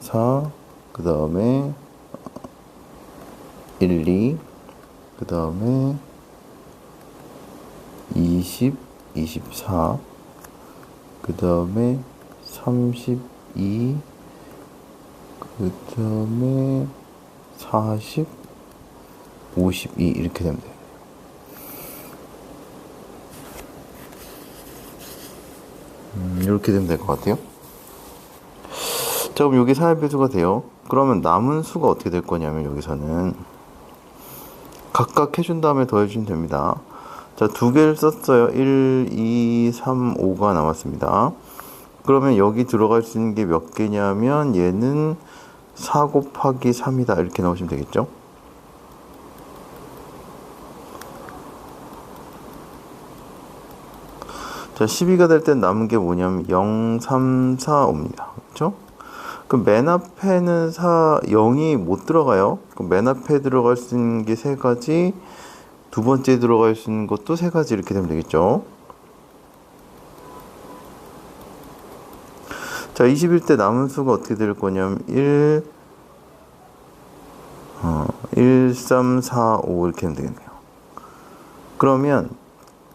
4, 그 다음에 1, 2, 그 다음에 20, 24, 그 다음에 32, 그 다음에 40, 52 이렇게 되면 돼요. 이렇게 되면 될 것 같아요. 자, 그럼 여기 4의 배수가 돼요. 그러면 남은 수가 어떻게 될 거냐면 여기서는 각각 해준 다음에 더해주면 됩니다. 자, 두 개를 썼어요. 1, 2, 3, 5가 남았습니다. 그러면 여기 들어갈 수 있는 게 몇 개냐면 얘는 4 곱하기 3이다 이렇게 나오시면 되겠죠. 자, 12가 될 땐 남은 게 뭐냐면 0, 3, 4, 5입니다. 그렇죠? 그럼 맨 앞에는 0이 못 들어가요. 그럼 맨 앞에 들어갈 수 있는 게 3가지, 두 번째 들어갈 수 있는 것도 3가지 이렇게 되면 되겠죠. 자, 20일 때 남은 수가 어떻게 될 거냐면 1, 3, 4, 5 이렇게 하면 되겠네요. 그러면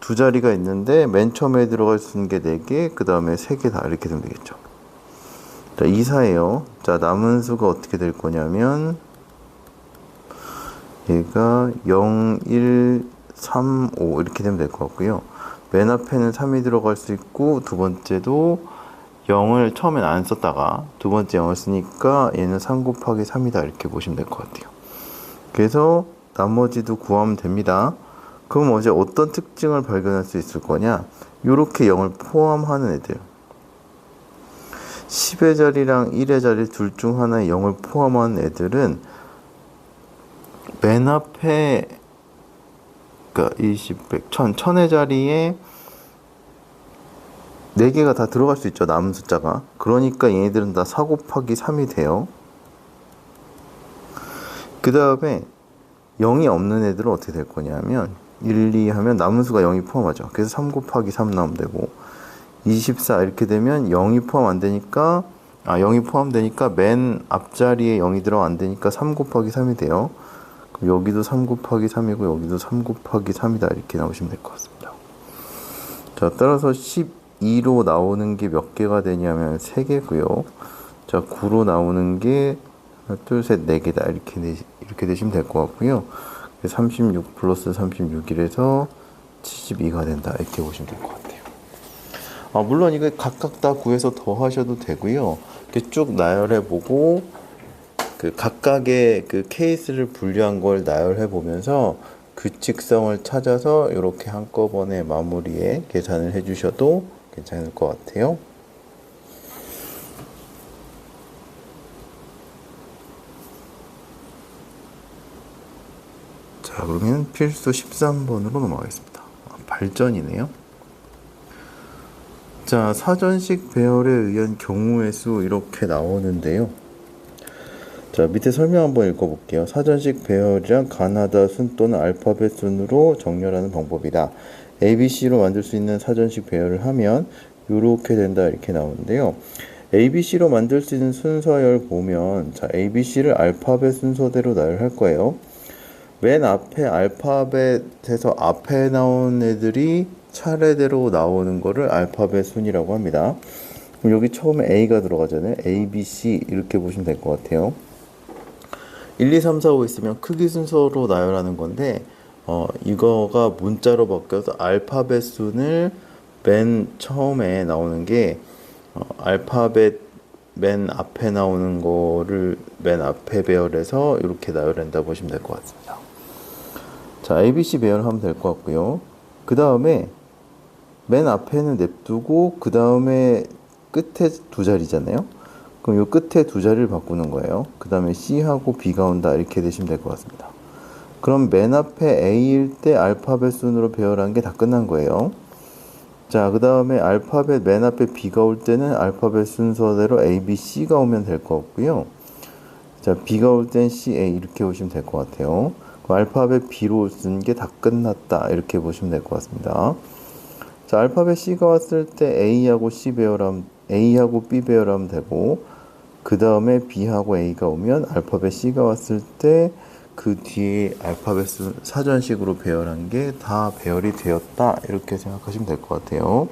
두 자리가 있는데 맨 처음에 들어갈 수 있는 게 4개, 그 다음에 3개 다 이렇게 되면 되겠죠. 자, 2, 4예요. 자, 남은 수가 어떻게 될 거냐면 얘가 0, 1, 3, 5 이렇게 되면 될 것 같고요. 맨 앞에는 3이 들어갈 수 있고 두 번째도 0을 처음엔 안 썼다가 두 번째 0을 쓰니까 얘는 3 곱하기 3이다 이렇게 보시면 될 것 같아요. 그래서 나머지도 구하면 됩니다. 그럼 이제 어떤 특징을 발견할 수 있을 거냐? 요렇게 0을 포함하는 애들, 10의 자리랑 1의 자리 둘 중 하나에 0을 포함한 애들은 맨 앞에 그러니까 20, 100, 1000의 자리에 4개가 다 들어갈 수 있죠. 남은 숫자가. 그러니까 얘네들은 다 4 곱하기 3이 돼요. 그 다음에 0이 없는 애들은 어떻게 될 거냐면 1, 2 하면 남은 수가 0이 포함하죠. 그래서 3 곱하기 3 나오면 되고 24 이렇게 되면 0이 포함 안 되니까 0이 포함되니까 맨 앞자리에 0이 들어가 안 되니까 3 곱하기 3이 돼요. 그럼 여기도 3 곱하기 3이고 여기도 3 곱하기 3이다 이렇게 나오시면 될 것 같습니다. 자, 따라서 12로 나오는 게 몇 개가 되냐면 3개고요. 자, 9로 나오는 게 하나, 둘, 셋, 4개다 이렇게 되시면 될 것 같고요. 36 플러스 36이라서 72가 된다 이렇게 보시면 될 것 같아요. 물론 이거 각각 다 구해서 더 하셔도 되고요. 이렇게 쭉 나열해 보고 그 각각의 그 케이스를 분류한 걸 나열해 보면서 규칙성을 찾아서 이렇게 한꺼번에 마무리에 계산을 해 주셔도 괜찮을 것 같아요. 자, 그러면 필수 13번으로 넘어가겠습니다. 발전이네요. 자, 사전식 배열에 의한 경우의 수 이렇게 나오는데요. 자, 밑에 설명 한번 읽어볼게요. 사전식 배열이란 가나다 순 또는 알파벳 순으로 정렬하는 방법이다. ABC로 만들 수 있는 사전식 배열을 하면 이렇게 된다 이렇게 나오는데요. ABC로 만들 수 있는 순서열 보면 자, ABC를 알파벳 순서대로 나열할 거예요. 맨 앞에 알파벳에서 앞에 나온 애들이 차례대로 나오는 거를 알파벳 순이라고 합니다. 그럼 여기 처음에 A가 들어가잖아요. A, B, C 이렇게 보시면 될 것 같아요. 1, 2, 3, 4, 5 있으면 크기 순서로 나열하는 건데 이거가 문자로 바뀌어서 알파벳 순을 맨 처음에 나오는 게 알파벳 맨 앞에 나오는 거를 맨 앞에 배열해서 이렇게 나열한다 보시면 될 것 같습니다. 자, ABC 배열하면 될 것 같고요. 그 다음에 맨 앞에는 냅두고 그 다음에 끝에 두 자리잖아요. 그럼 요 끝에 두 자리를 바꾸는 거예요. 그 다음에 C하고 B가 온다 이렇게 되시면 될 것 같습니다. 그럼 맨 앞에 A일 때 알파벳 순으로 배열한 게 다 끝난 거예요. 자, 그 다음에 알파벳 맨 앞에 B가 올 때는 알파벳 순서대로 A, B, C가 오면 될 것 같고요. 자, B가 올 땐 C, A 이렇게 보시면 될 것 같아요. 알파벳 B로 쓴 게 다 끝났다 이렇게 보시면 될 것 같습니다. 자, 알파벳 C가 왔을 때 A하고 C 배열하면 A하고 B 배열하면 되고 그 다음에 B하고 A가 오면 알파벳 C가 왔을 때 그 뒤에 알파벳 사전식으로 배열한 게 다 배열이 되었다 이렇게 생각하시면 될 것 같아요.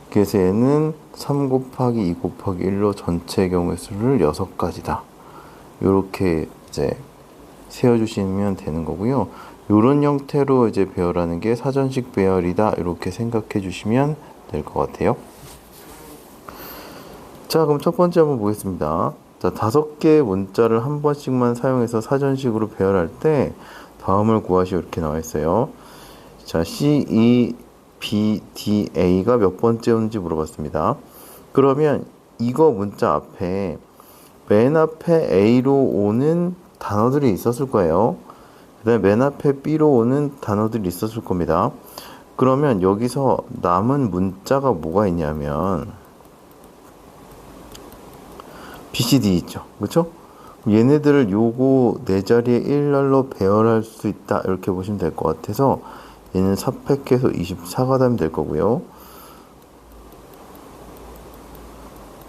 그래서 얘는 3 곱하기 2 곱하기 1로 전체 경우의 수를 6가지다 이렇게 이제 세워주시면 되는 거고요. 이런 형태로 이제 배열하는 게 사전식 배열이다 이렇게 생각해 주시면 될 것 같아요. 자, 그럼 첫 번째 한번 보겠습니다. 자, 5개의 문자를 한 번씩만 사용해서 사전식으로 배열할 때 다음을 구하시오 이렇게 나와 있어요. 자, C, E, B, D, A가 몇 번째 오는지 물어봤습니다. 그러면 이거 문자 앞에 맨 앞에 A로 오는 단어들이 있었을 거예요. 그 다음에 맨 앞에 B로 오는 단어들이 있었을 겁니다. 그러면 여기서 남은 문자가 뭐가 있냐면 B, C, D 있죠. 그렇죠? 얘네들을 요거 네 자리에 일렬로 배열할 수 있다 이렇게 보시면 될 것 같아서 얘는 4팩해서 24가 되면 될 거고요.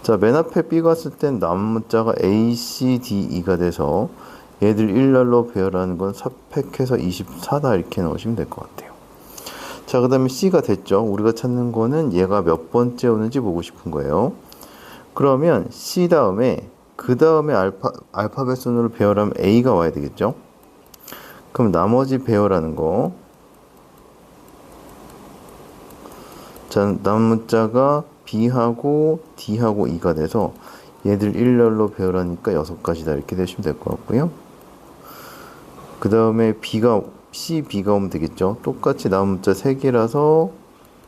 자, 맨 앞에 B가 왔을 땐 남은 문자가 A, C, D, E가 돼서 얘들 일렬로 배열하는 건 4팩해서 24다 이렇게 넣으시면 될 것 같아요. 자, 그 다음에 C가 됐죠. 우리가 찾는 거는 얘가 몇 번째 오는지 보고 싶은 거예요. 그러면 C 다음에 그 다음에 알파벳 순으로 배열하면 A가 와야 되겠죠. 그럼 나머지 배열하는 거 자, 남은 문자가 B하고 D하고 E가 돼서 얘들 일렬로 배열하니까 6가지다 이렇게 되시면 될 것 같고요. 그 다음에 C, B가 오면 되겠죠. 똑같이 남은 문자 3개라서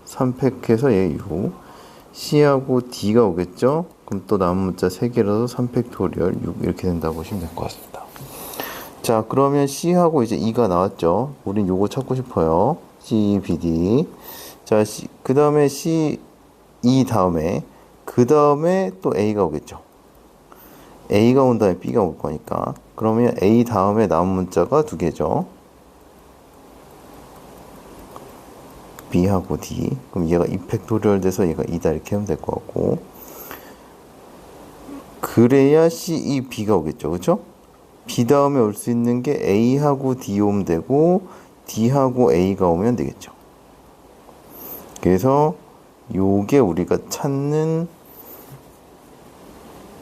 3팩해서 얘 6 C하고 D가 오겠죠. 그럼 또 남은 문자 3개라서 3팩토리얼 6 이렇게 된다고 보시면 될 것 같습니다. 자, 그러면 C하고 이제 E가 나왔죠. 우린 요거 찾고 싶어요. C, B, D. 자, 그 다음에 C, E 다음에 그 다음에 또 A가 오겠죠. A가 온 다음에 B가 올 거니까 그러면 A 다음에 남은 문자가 2개죠. B하고 D. 그럼 얘가 2팩토리얼 돼서 얘가 2다 이렇게 하면 될 것 같고 그래야 C, E, B가 오겠죠. 그쵸? B 다음에 올 수 있는 게 A하고 D 오면 되고 D하고 A가 오면 되겠죠. 그래서 요게 우리가 찾는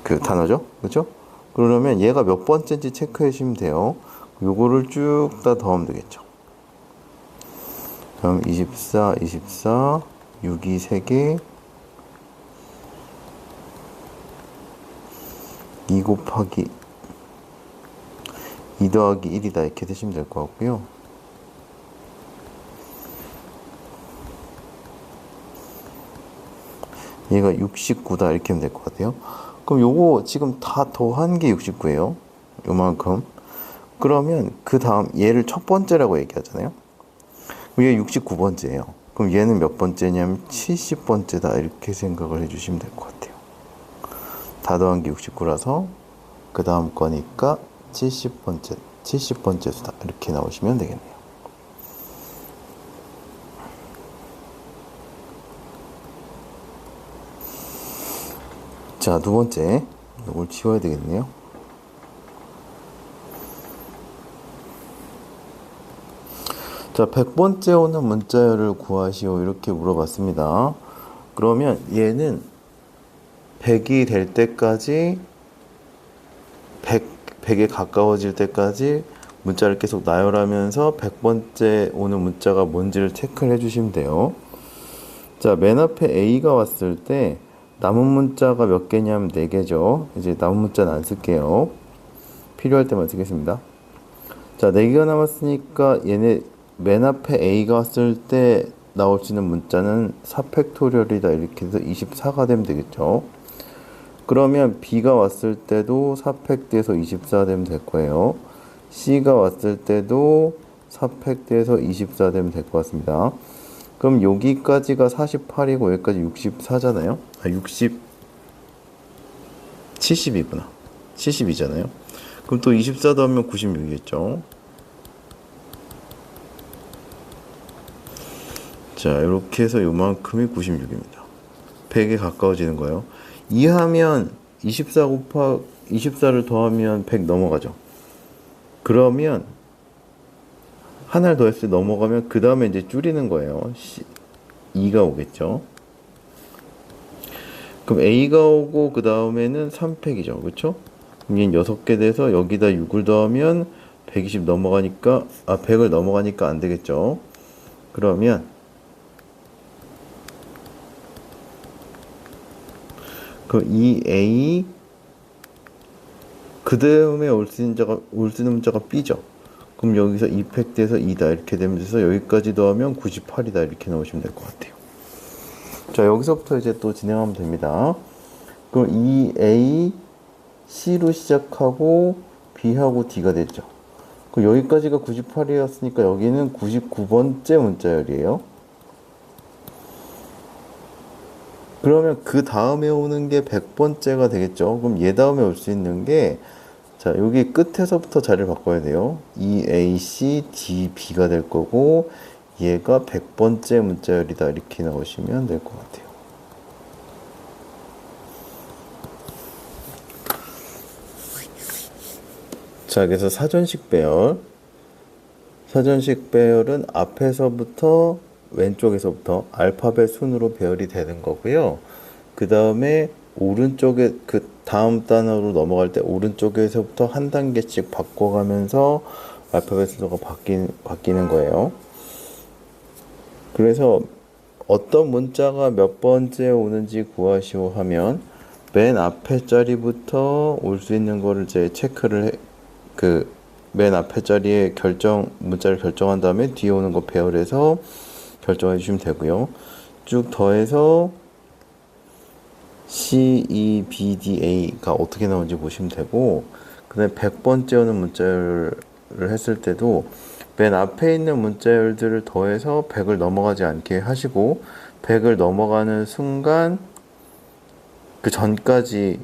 그 단어죠. 그렇죠? 그러면 얘가 몇 번째인지 체크해 주시면 돼요. 요거를 쭉 다 더하면 되겠죠. 그럼 24, 24, 6이 3개, 2 곱하기 2 더하기 1이다 이렇게 되시면 될 것 같고요. 얘가 69다 이렇게 하면 될 것 같아요. 그럼 요거 지금 다 더한 게 69예요. 요만큼. 그러면 그 다음 얘를 첫 번째라고 얘기하잖아요. 얘 69번째예요. 그럼 얘는 몇 번째냐면 70번째다 이렇게 생각을 해주시면 될 것 같아요. 다 더한 게 69라서 그 다음 거니까 70번째 수다 이렇게 나오시면 되겠네요. 자, 두 번째 이걸 지워야 되겠네요. 자, 100번째 오는 문자열을 구하시오 이렇게 물어봤습니다. 그러면 얘는 100이 될 때까지 100에 가까워질 때까지 문자를 계속 나열하면서 100번째 오는 문자가 뭔지를 체크를 해주시면 돼요. 자, 맨 앞에 A가 왔을 때 남은 문자가 몇 개냐면 4개죠. 이제 남은 문자는 안 쓸게요. 필요할 때만 쓰겠습니다. 자, 4개가 남았으니까 얘네 맨 앞에 A가 왔을 때 나올 수 있는 문자는 4팩토리얼이다 이렇게 해서 24가 되면 되겠죠. 그러면 B가 왔을 때도 4팩 돼서 24 되면 될 거예요. C가 왔을 때도 4팩 돼서 24 되면 될 것 같습니다. 그럼 여기까지가 48이고 여기까지 64잖아요. 70이구나. 70이잖아요. 그럼 또 24 더하면 96이겠죠. 자, 이렇게 해서 요만큼이 96입니다. 100에 가까워지는 거예요. 이하면 24를 더하면 100 넘어가죠. 그러면 하나를 더했을 때 넘어가면 그 다음에 이제 줄이는 거예요. 2가 오겠죠. 그럼 A가 오고 그 다음에는 3팩이죠. 그렇죠? 그럼 얘는 6개 돼서 여기다 6을 더하면 120 넘어가니까 100을 넘어가니까 안 되겠죠. 그러면 그 2A 그 다음에 올 수 있는 문자가 B죠. 그럼 여기서 2팩 돼서 2다 이렇게 되면서 여기까지 더하면 98이다 이렇게 나오시면 될 것 같아요. 자, 여기서부터 이제 또 진행하면 됩니다. 그럼 2A C로 시작하고 B하고 D가 됐죠. 그럼 여기까지가 98이었으니까 여기는 99번째 문자열이에요. 그러면 그 다음에 오는 게 100번째가 되겠죠. 그럼 얘 다음에 올 수 있는 게 자, 여기 끝에서부터 자리를 바꿔야 돼요. EAC DB가 될 거고 얘가 100번째 문자열이다 이렇게 나오시면 될 것 같아요. 자, 그래서 사전식 배열. 사전식 배열은 앞에서부터 왼쪽에서부터 알파벳 순으로 배열이 되는 거고요. 그 다음에 오른쪽에 그 다음 단어로 넘어갈 때 오른쪽에서부터 한 단계씩 바꿔가면서 알파벳 순서가 바뀌는 거예요. 그래서 어떤 문자가 몇 번째 오는지 구하시오 하면 맨 앞에 자리부터 올 수 있는 거를 이제 체크를 맨 앞에 자리에 문자를 결정한 다음에 뒤에 오는 거 배열해서 결정해 주시면 되고요. 쭉 더해서 C, E, B, D, A가 어떻게 나오는지 보시면 되고 그 다음에 100번째 오는 문자열을 했을 때도 맨 앞에 있는 문자열들을 더해서 100을 넘어가지 않게 하시고 100을 넘어가는 순간 그 전까지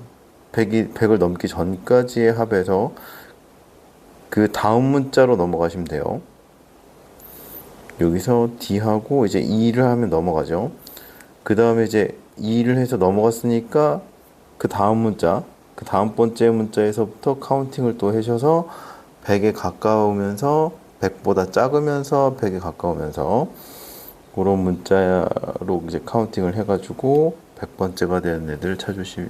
100을 넘기 전까지의 합에서 그 다음 문자로 넘어가시면 돼요. 여기서 D하고 이제 2를 하면 넘어가죠. 그 다음에 이제 2를 해서 넘어갔으니까 그 다음 문자 그 다음 번째 문자에서부터 카운팅을 또 하셔서 100에 가까우면서 100보다 작으면서 100에 가까우면서 그런 문자로 이제 카운팅을 해가지고 100번째가 되는 애들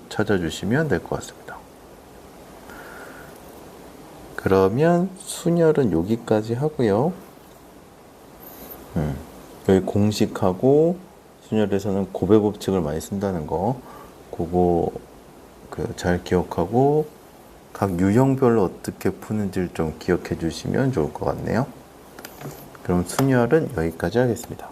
찾아주시면 될 것 같습니다. 그러면 순열은 여기까지 하고요. 여기 공식하고 순열에서는 곱의 법칙을 많이 쓴다는 거, 그거 잘 기억하고 각 유형별로 어떻게 푸는지를 좀 기억해 주시면 좋을 것 같네요. 그럼 순열은 여기까지 하겠습니다.